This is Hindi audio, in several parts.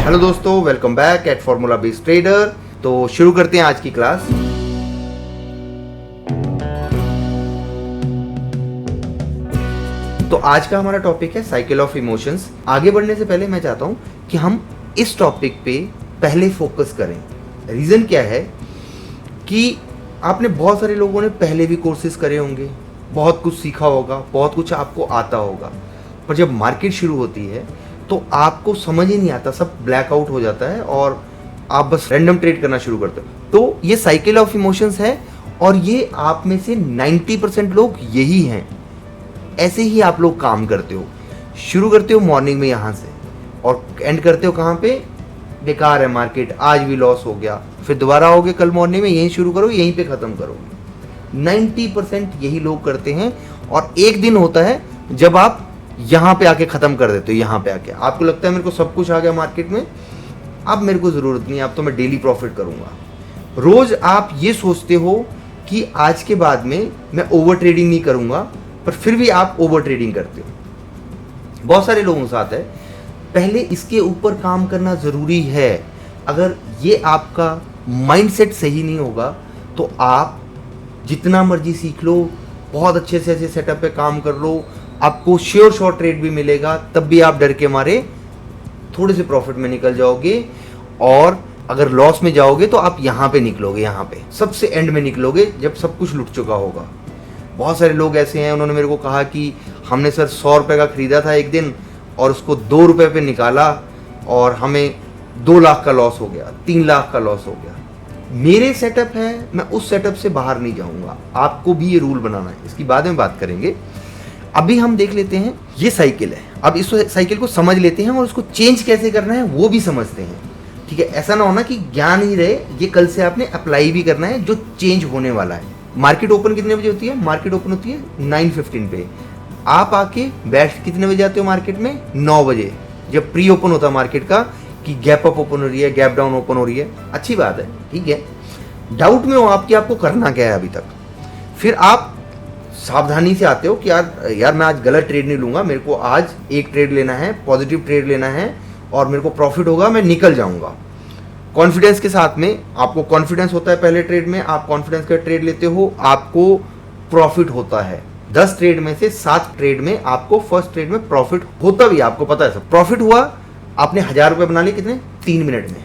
हेलो दोस्तों, welcome back at formula based trader. तो शुरू करते हैं आज की क्लास। तो आज का हमारा टॉपिक है साइकिल ऑफ इमोशंस। आगे बढ़ने से पहले मैं चाहता हूं कि हम इस टॉपिक पे पहले फोकस करें। रीजन क्या है कि आपने बहुत सारे लोगों ने पहले भी कोर्सेज करे होंगे, बहुत कुछ सीखा होगा, बहुत कुछ आपको आता होगा, पर जब मार्केट शुरू होती है तो आपको समझ ही नहीं आता, सब ब्लैकआउट हो जाता है और आप बस रैंडम ट्रेड करना शुरू करते हो। तो ये साइकिल ऑफ इमोशंस है और ये आप में से 90% लोग यही हैं। ऐसे ही आप लोग काम करते हो, शुरू करते हो मॉर्निंग में यहाँ से और एंड करते हो कहाँ पे? बेकार है मार्केट, आज भी लॉस हो गया, फिर दोबारा आओगे कल मॉर्निंग में, यहीं शुरू करो, यहीं पे ख़त्म करोगे। 90% यही लोग करते हैं और एक दिन होता है जब आप यहाँ पे आके ख़त्म कर देते हो। यहाँ पे आके आपको लगता है मेरे को सब कुछ आ गया मार्केट में, अब मेरे को ज़रूरत नहीं, अब तो मैं डेली प्रॉफिट करूँगा। रोज़ आप ये सोचते हो कि आज के बाद में मैं ओवर ट्रेडिंग नहीं करूँगा, पर फिर भी आप ओवर ट्रेडिंग करते हो। बहुत सारे लोगों के साथ है। पहले इसके ऊपर काम करना ज़रूरी है। अगर ये आपका माइंडसेट सही नहीं होगा तो आप जितना मर्जी सीख लो, बहुत अच्छे से ऐसे सेटअप पे काम कर लो, आपको श्योर शॉर्ट ट्रेड भी मिलेगा, तब भी आप डर के मारे थोड़े से प्रॉफिट में निकल जाओगे। और अगर लॉस में जाओगे तो आप यहाँ पे निकलोगे, यहाँ पे सबसे एंड में निकलोगे जब सब कुछ लुट चुका होगा। बहुत सारे लोग ऐसे हैं, उन्होंने मेरे को कहा कि हमने सर 100 रुपये का ख़रीदा था एक दिन और उसको 2 रुपये पे निकाला और हमें 2 लाख का लॉस हो गया, 3 लाख का लॉस हो गया। मेरे सेटअप है, मैं उस सेटअप से बाहर नहीं जाऊंगा। आपको भी ये रूल बनाना है, इसकी बाद में बात करेंगे। अभी हम देख लेते हैं, ये साइकिल है। अब इस साइकिल को समझ लेते हैं और उसको चेंज कैसे करना है वो भी समझते हैं। ठीक है, ऐसा ना होना कि ज्ञान ही रहे, ये कल से आपने अप्लाई भी करना है जो चेंज होने वाला है। मार्केट ओपन कितने बजे होती है? मार्केट ओपन होती है 9:15 पे। आप आके बैठ कितने बजे आते हो मार्केट में? 9 बजे, जब प्री ओपन होता है मार्केट का, कि गैप अप ओपन हो रही है, गैप डाउन ओपन हो रही है। अच्छी बात है, ठीक है। डाउट में हो आप कि आपको करना क्या है अभी तक। फिर आप सावधानी से आते हो कि यार मैं आज गलत ट्रेड नहीं लूंगा, मेरे को आज एक ट्रेड लेना है, पॉजिटिव ट्रेड लेना है और मेरे को प्रॉफिट होगा, मैं निकल जाऊंगा। कॉन्फिडेंस के साथ में, आपको कॉन्फिडेंस होता है पहले ट्रेड में, आप कॉन्फिडेंस का ट्रेड लेते हो, आपको प्रॉफिट होता है। 10 ट्रेड में से 7 ट्रेड में आपको फर्स्ट ट्रेड में प्रॉफिट होता भी, आपको पता है सब। प्रॉफिट हुआ, आपने 1000 रुपये बना लिए कितने? 3 मिनट में।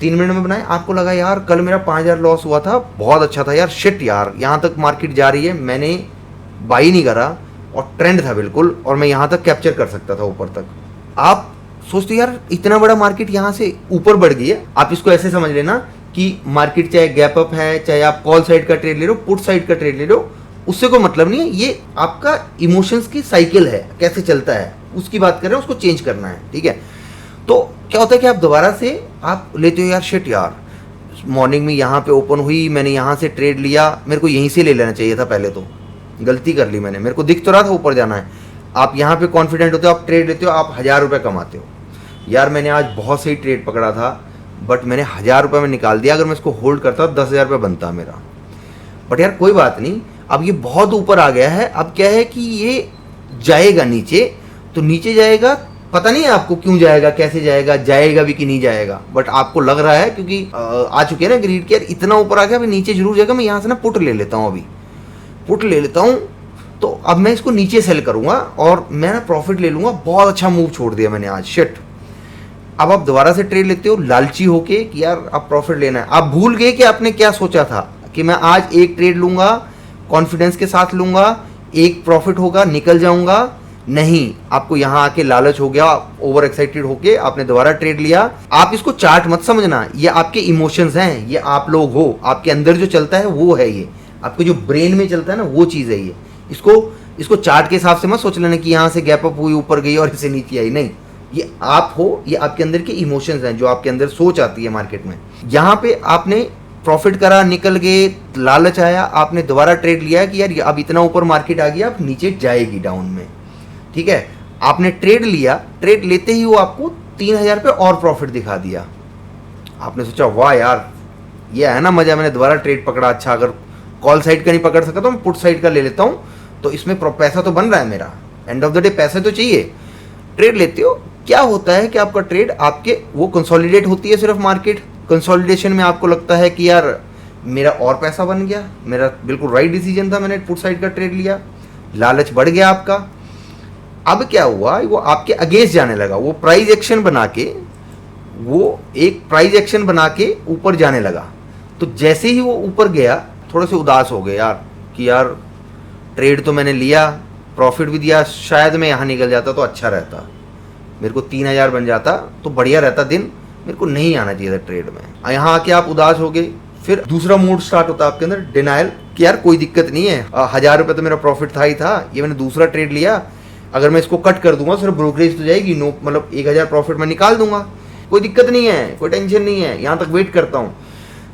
3 मिनट में बनाए। आपको लगा यार कल मेरा 5000 लॉस हुआ था, बहुत अच्छा था यार, शिट यार यहाँ तक मार्केट जा रही है, मैंने बाई नहीं करा और ट्रेंड था बिल्कुल और मैं यहाँ तक कैप्चर कर सकता था ऊपर तक। आप सोचते यार इतना बड़ा मार्केट यहाँ से ऊपर बढ़ गई है। आप इसको ऐसे समझ लेना कि मार्केट चाहे गैप अप है, चाहे आप कॉल साइड का ट्रेड ले लो, पुट साइड का ट्रेड ले लो, उससे कोई मतलब नहीं है। ये आपका इमोशंस की साइकिल है, कैसे चलता है उसकी बात कर रहे हैं, उसको चेंज करना है। ठीक है, तो क्या होता है कि आप दोबारा से आप लेते हो, यार शिट यार मॉर्निंग में यहाँ पे ओपन हुई, मैंने यहाँ से ट्रेड लिया, मेरे को यहीं से ले लेना चाहिए था, पहले तो गलती कर ली मैंने, मेरे को दिख तो रहा था ऊपर जाना है। आप यहाँ पे कॉन्फिडेंट होते हो, आप ट्रेड लेते हो, आप 1000 रुपये कमाते हो। यार मैंने आज बहुत सही ट्रेड पकड़ा था, बट मैंने 1000 रुपये में निकाल दिया, अगर मैं इसको होल्ड करता 10,000 रुपये बनता मेरा। बट यार कोई बात नहीं, अब ये बहुत ऊपर आ गया है, अब क्या है कि ये जाएगा नीचे, तो नीचे जाएगा, पता नहीं है आपको क्यों जाएगा, कैसे जाएगा, जाएगा भी कि नहीं जाएगा, बट आपको लग रहा है क्योंकि आ चुके हैं ना ग्रीड के, यार इतना ऊपर आ गया, अभी नीचे जरूर जाएगा, मैं यहाँ से ना पुट ले लेता हूँ, अभी पुट ले लेता हूँ, तो अब मैं इसको नीचे सेल करूँगा और मैं ना प्रॉफिट ले लूँगा। बहुत अच्छा मूव छोड़ दिया मैंने आज, शिट। अब आप दोबारा से ट्रेड लेते हो लालची होके कि यार अब प्रॉफिट लेना है। आप भूल गए कि आपने क्या सोचा था कि मैं आज एक ट्रेड लूँगा, कॉन्फिडेंस के साथ लूँगा, एक प्रॉफिट होगा, निकल जाऊँगा। नहीं, आपको यहाँ आके लालच हो गया, ओवर एक्साइटेड होके आपने दोबारा ट्रेड लिया। आप इसको चार्ट मत समझना, ये आपके इमोशंस हैं, ये आप लोग हो, आपके अंदर जो चलता है वो है, ये आपके जो ब्रेन में चलता है ना वो चीज़ है ये। इसको चार्ट के हिसाब से मत सोच लेना कि यहाँ से गैप अप हुई, ऊपर गई और इसे नीचे आई। नहीं, ये आप हो, ये आपके अंदर के इमोशंस हैं, जो आपके अंदर सोच आती है मार्केट में। यहाँ पे आपने प्रॉफिट करा, निकल गए, लालच आया, आपने दोबारा ट्रेड लिया कि यार अब इतना ऊपर मार्केट आ गया, अब नीचे जाएगी डाउन में। ठीक है, आपने ट्रेड लिया, ट्रेड लेते ही वो आपको 3000 पे और प्रॉफिट दिखा दिया। आपने सोचा वाह यार ये है ना मजा, मैंने दोबारा ट्रेड पकड़ा, अच्छा अगर कॉल साइड का नहीं पकड़ सका तो मैं पुट साइड का ले लेता हूँ, तो इसमें पैसा तो बन रहा है मेरा, एंड ऑफ द डे पैसे तो चाहिए। ट्रेड लेते हो, क्या होता है कि आपका ट्रेड आपके वो कंसोलिडेट होती है सिर्फ मार्केट, कंसोलिडेशन में आपको लगता है कि यार मेरा और पैसा बन गया, मेरा बिल्कुल राइट डिसीजन था, मैंने पुट साइड का ट्रेड लिया, लालच बढ़ गया आपका। अब क्या हुआ, वो आपके अगेंस्ट जाने लगा, वो प्राइस एक्शन बना के, वो एक प्राइस एक्शन बना के ऊपर जाने लगा। तो जैसे ही वो ऊपर गया थोड़े से उदास हो गए यार कि यार ट्रेड तो मैंने लिया, प्रॉफिट भी दिया, शायद मैं यहाँ निकल जाता तो अच्छा रहता, मेरे को 3000 बन जाता तो बढ़िया रहता दिन, मेरे को नहीं आना चाहिए था ट्रेड में। यहाँ आके आप उदास हो गए, फिर दूसरा मूड स्टार्ट होता है आपके अंदर, डिनायल, कि यार कोई दिक्कत नहीं है, 1000 रुपये तो मेरा प्रॉफिट था ही था, ये मैंने दूसरा ट्रेड लिया, अगर मैं इसको कट कर दूंगा सिर्फ ब्रोकरेज तो जाएगी, नो मतलब 1000 प्रॉफिट मैं निकाल दूंगा, कोई दिक्कत नहीं है, कोई टेंशन नहीं है, यहाँ तक वेट करता हूँ।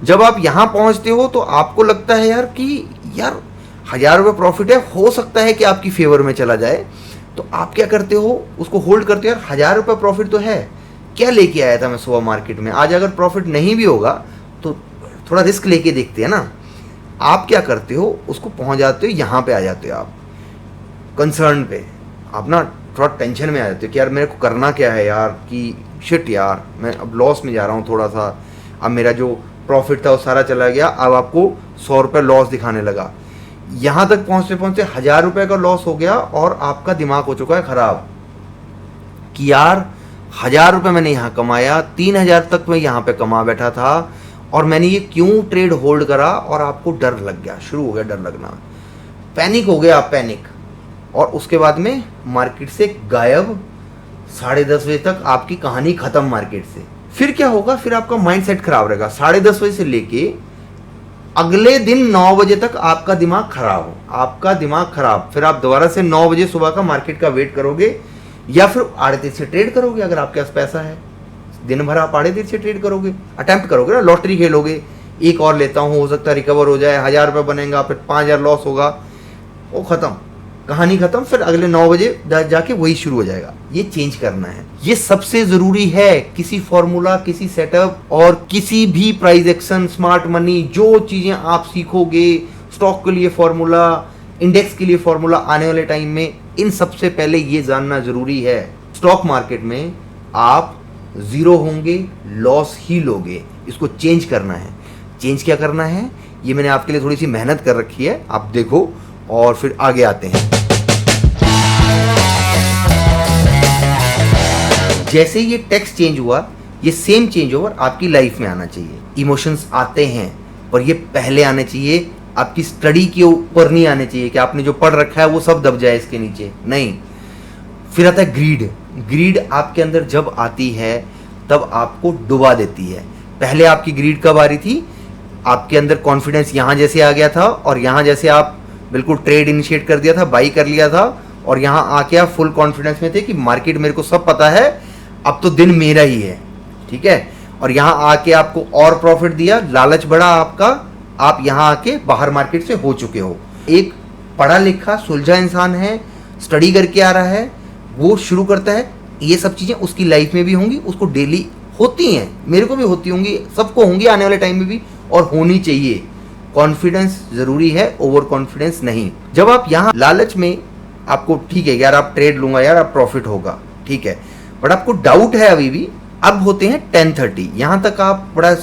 जब आप यहाँ पहुँचते हो तो आपको लगता है यार कि यार 1000 रुपये प्रॉफिट है, हो सकता है कि आपकी फेवर में चला जाए, तो आप क्या करते हो, उसको होल्ड करते हो। यार 1000 रुपये प्रॉफिट तो है, क्या लेके आया था मैं सुबह मार्केट में, आज अगर प्रॉफिट नहीं भी होगा तो थोड़ा रिस्क लेके देखते हैं ना। आप क्या करते हो, उसको पहुंच जाते हो, यहाँ पे आ जाते हो आप कंसर्न पे, आप ना थोड़ा टेंशन में आ जाते हो कि यार मेरे को करना क्या है यार, कि शिट यार मैं अब लॉस में जा रहा हूँ थोड़ा सा, अब मेरा जो प्रॉफिट था वो सारा चला गया, अब आपको 100 रुपये लॉस दिखाने लगा। यहाँ तक पहुँचते पहुँचते 1000 रुपये का लॉस हो गया और आपका दिमाग हो चुका है ख़राब कि यार 1000 रुपये मैंने यहाँ कमाया, 3000 तक मैं यहाँ पे कमा बैठा था और मैंने ये क्यों ट्रेड होल्ड करा, और आपको डर लग गया, शुरू हो गया डर लगना, पैनिक हो गया आप, पैनिक, और उसके बाद में मार्केट से गायब, 10:30 बजे तक आपकी कहानी खत्म मार्केट से। फिर क्या होगा, फिर आपका माइंड सेट खराब रहेगा, 10:30 बजे से लेके अगले दिन 9 बजे तक आपका दिमाग खराब हो, आपका दिमाग खराब, फिर आप दोबारा से 9 बजे सुबह का मार्केट का वेट करोगे या फिर आड़े तीर से ट्रेड करोगे। अगर आपके पास पैसा है दिन भर आप आड़े तीर से ट्रेड करोगे, अटेम्प्ट करोगे ना, लॉटरी खेलोगे, एक और लेता हूँ, हो सकता है रिकवर हो जाए, 1000 रुपये बनेगा, फिर 5000 लॉस होगा, वो खत्म, कहानी खत्म। फिर अगले 9 बजे जाके वही शुरू हो जाएगा। ये चेंज करना है, ये सबसे जरूरी है किसी फॉर्मूला, किसी सेटअप और किसी भी प्राइस एक्शन, स्मार्ट मनी, जो चीजें आप सीखोगे, स्टॉक के लिए फॉर्मूला, इंडेक्स के लिए फॉर्मूला, आने वाले टाइम में इन सबसे पहले ये जानना जरूरी है। स्टॉक मार्केट में आप जीरो होंगे, लॉस ही लोगे, इसको चेंज करना है। चेंज क्या करना है, ये मैंने आपके लिए थोड़ी सी मेहनत कर रखी है, आप देखो और फिर आगे आते हैं। जैसे ये टेक्स्ट चेंज हुआ, ये सेम चेंज ओवर आपकी लाइफ में आना चाहिए। इमोशंस आते हैं पर ये पहले आने चाहिए, आपकी स्टडी के ऊपर नहीं आने चाहिए कि आपने जो पढ़ रखा है वो सब दब जाए इसके नीचे, नहीं। फिर आता है ग्रीड। ग्रीड आपके अंदर जब आती है तब आपको डुबा देती है। पहले आपकी ग्रीड कब आ रही थी, आपके अंदर कॉन्फिडेंस यहाँ जैसे आ गया था और यहाँ जैसे आप बिल्कुल ट्रेड इनिशिएट कर दिया था, बाई कर लिया था, और यहाँ आके आप फुल कॉन्फिडेंस में थे कि मार्केट मेरे को सब पता है, अब तो दिन मेरा ही है, ठीक है। और यहाँ आके आपको और प्रॉफिट दिया, लालच बढ़ा आपका, आप यहाँ आके बाहर मार्केट से हो चुके हो। एक पढ़ा लिखा सुलझा इंसान है, स्टडी करके आ रहा है, वो शुरू करता है, ये सब चीज़ें उसकी लाइफ में भी होंगी, उसको डेली होती हैं, मेरे को भी होती होंगी, सबको होंगी आने वाले टाइम में भी, और होनी चाहिए। कॉन्फिडेंस जरूरी है, ओवर कॉन्फिडेंस नहीं। जब आप यहाँ लालच में, आपको ठीक है यार आप ट्रेड लूंगा यार, आप प्रॉफिट होगा, ठीक है, बट आपको डाउट है अभी भी, अब होते हैं 10:30, यहाँ तक आप बड़ा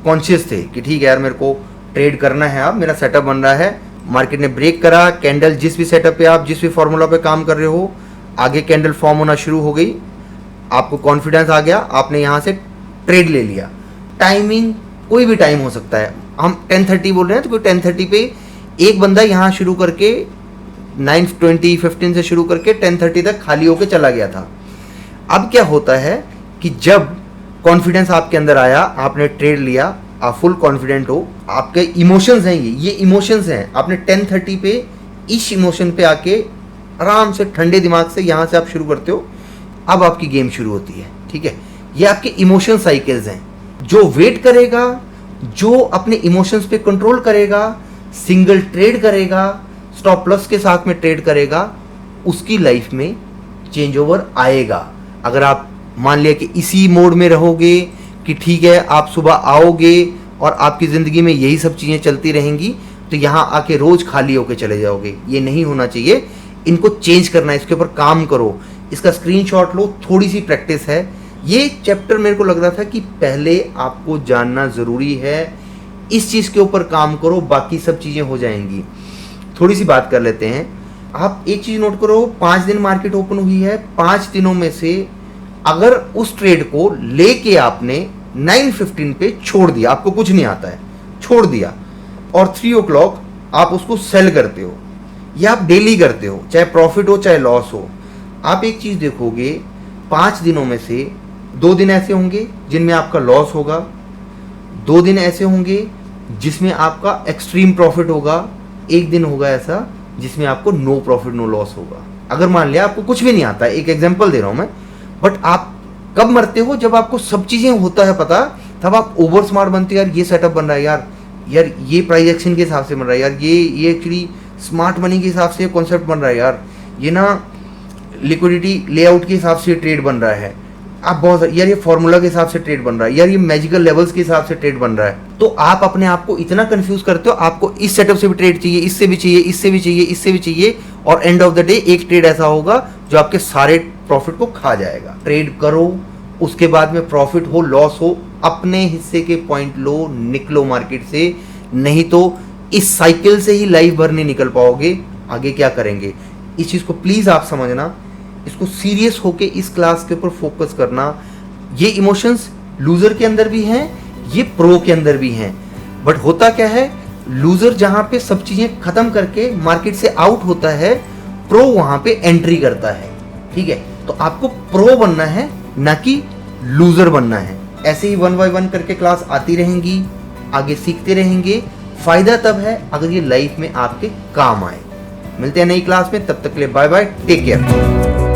कॉन्शियस थे कि ठीक है यार मेरे को ट्रेड करना है, अब मेरा सेटअप बन रहा है, मार्केट ने ब्रेक करा, कैंडल जिस भी सेटअप पे आप जिस भी फॉर्मूला पे काम कर रहे हो, आगे कैंडल फॉर्म होना शुरू हो गई, आपको कॉन्फिडेंस आ गया, आपने यहाँ से ट्रेड ले लिया। टाइमिंग कोई भी टाइम हो सकता है, हम 10:30 बोल रहे हैं तो कोई 10:30 पे एक बंदा यहाँ शुरू करके 9:20-15 से शुरू करके 10:30 तक खाली होके चला गया था। अब क्या होता है कि जब कॉन्फिडेंस आपके अंदर आया, आपने ट्रेड लिया, आप फुल कॉन्फिडेंट हो, आपके इमोशंस हैं, ये इमोशंस हैं, आपने 10:30 पे इस इमोशन पे आके आराम से ठंडे दिमाग से यहाँ से आप शुरू करते हो, अब आपकी गेम शुरू होती है, ठीक है। ये आपके इमोशन साइकिल्स हैं। जो वेट करेगा, जो अपने इमोशंस पे कंट्रोल करेगा, सिंगल ट्रेड करेगा, स्टॉप लॉस के साथ में ट्रेड करेगा, उसकी लाइफ में चेंज ओवर आएगा। अगर आप मान लिया कि इसी मोड में रहोगे कि ठीक है आप सुबह आओगे और आपकी ज़िंदगी में यही सब चीज़ें चलती रहेंगी, तो यहाँ आके रोज़ खाली होके चले जाओगे। ये नहीं होना चाहिए, इनको चेंज करना है, इसके ऊपर काम करो इसका स्क्रीनशॉट लो, थोड़ी सी प्रैक्टिस है। ये चैप्टर मेरे को लग रहा था कि पहले आपको जानना ज़रूरी है, इस चीज़ के ऊपर काम करो, बाकी सब चीज़ें हो जाएंगी। थोड़ी सी बात कर लेते हैं। आप एक चीज़ नोट करो, 5 दिन मार्केट ओपन हुई है, 5 दिनों में से अगर उस ट्रेड को लेके आपने 9:15 पे छोड़ दिया, आपको कुछ नहीं आता है, छोड़ दिया, और 3 o'clock आप उसको सेल करते हो, या आप डेली करते हो, चाहे प्रॉफिट हो चाहे लॉस हो, आप एक चीज़ देखोगे, 5 दिनों में से 2 दिन ऐसे होंगे जिनमें आपका लॉस होगा, 2 दिन ऐसे होंगे जिसमें आपका एक्सट्रीम प्रॉफिट होगा, 1 दिन होगा ऐसा जिसमें आपको नो प्रॉफिट नो लॉस होगा। अगर मान लिया आपको कुछ भी नहीं आता है, एक एग्जांपल दे रहा हूं मैं, बट आप कब मरते हो? जब आपको सब चीजें होता है पता, तब आप ओवर स्मार्ट बनते हो। यार ये सेटअप बन रहा है, यार ये प्राइस एक्शन के हिसाब से बन रहा है, यार ये एक्चुअली स्मार्ट मनी के हिसाब से कॉन्सेप्ट बन रहा है, यार ये ना लिक्विडिटी लेआउट के हिसाब से ट्रेड बन रहा है, आप बहुत, यार ये फॉर्मूला के हिसाब से ट्रेड बन रहा है, यार ये मैजिकल लेवल्स के हिसाब से ट्रेड बन रहा है। तो आप अपने आप को इतना कंफ्यूज करते हो, आपको इस सेटअप से भी ट्रेड चाहिए, इससे भी चाहिए, इससे भी चाहिए, इससे भी चाहिए, और एंड ऑफ द डे एक ट्रेड ऐसा होगा जो आपके सारे प्रॉफिट को खा जाएगा। ट्रेड करो, उसके बाद में प्रॉफिट हो लॉस हो, अपने हिस्से के पॉइंट लो, निकलो मार्केट से, नहीं तो इस साइकिल से ही लाइफ भर नहीं निकल पाओगे। आगे क्या करेंगे, इस चीज को प्लीज आप समझना, इसको सीरियस होके इस क्लास के ऊपर फोकस करना। ये इमोशंस लूजर के अंदर भी हैं, ये प्रो के अंदर भी हैं, बट होता क्या है, लूजर जहां पे सब चीजें खत्म करके मार्केट से आउट होता है, प्रो वहां पे एंट्री करता है। ठीक है, तो आपको प्रो बनना है, ना कि लूजर बनना है। ऐसे ही 1 by 1 करके क्लास आती रहेंगी, आगे सीखते रहेंगे। फायदा तब है अगर ये लाइफ में आपके काम आए। मिलते हैं नई क्लास में, तब तक के लिए बाय बाय, टेक केयर।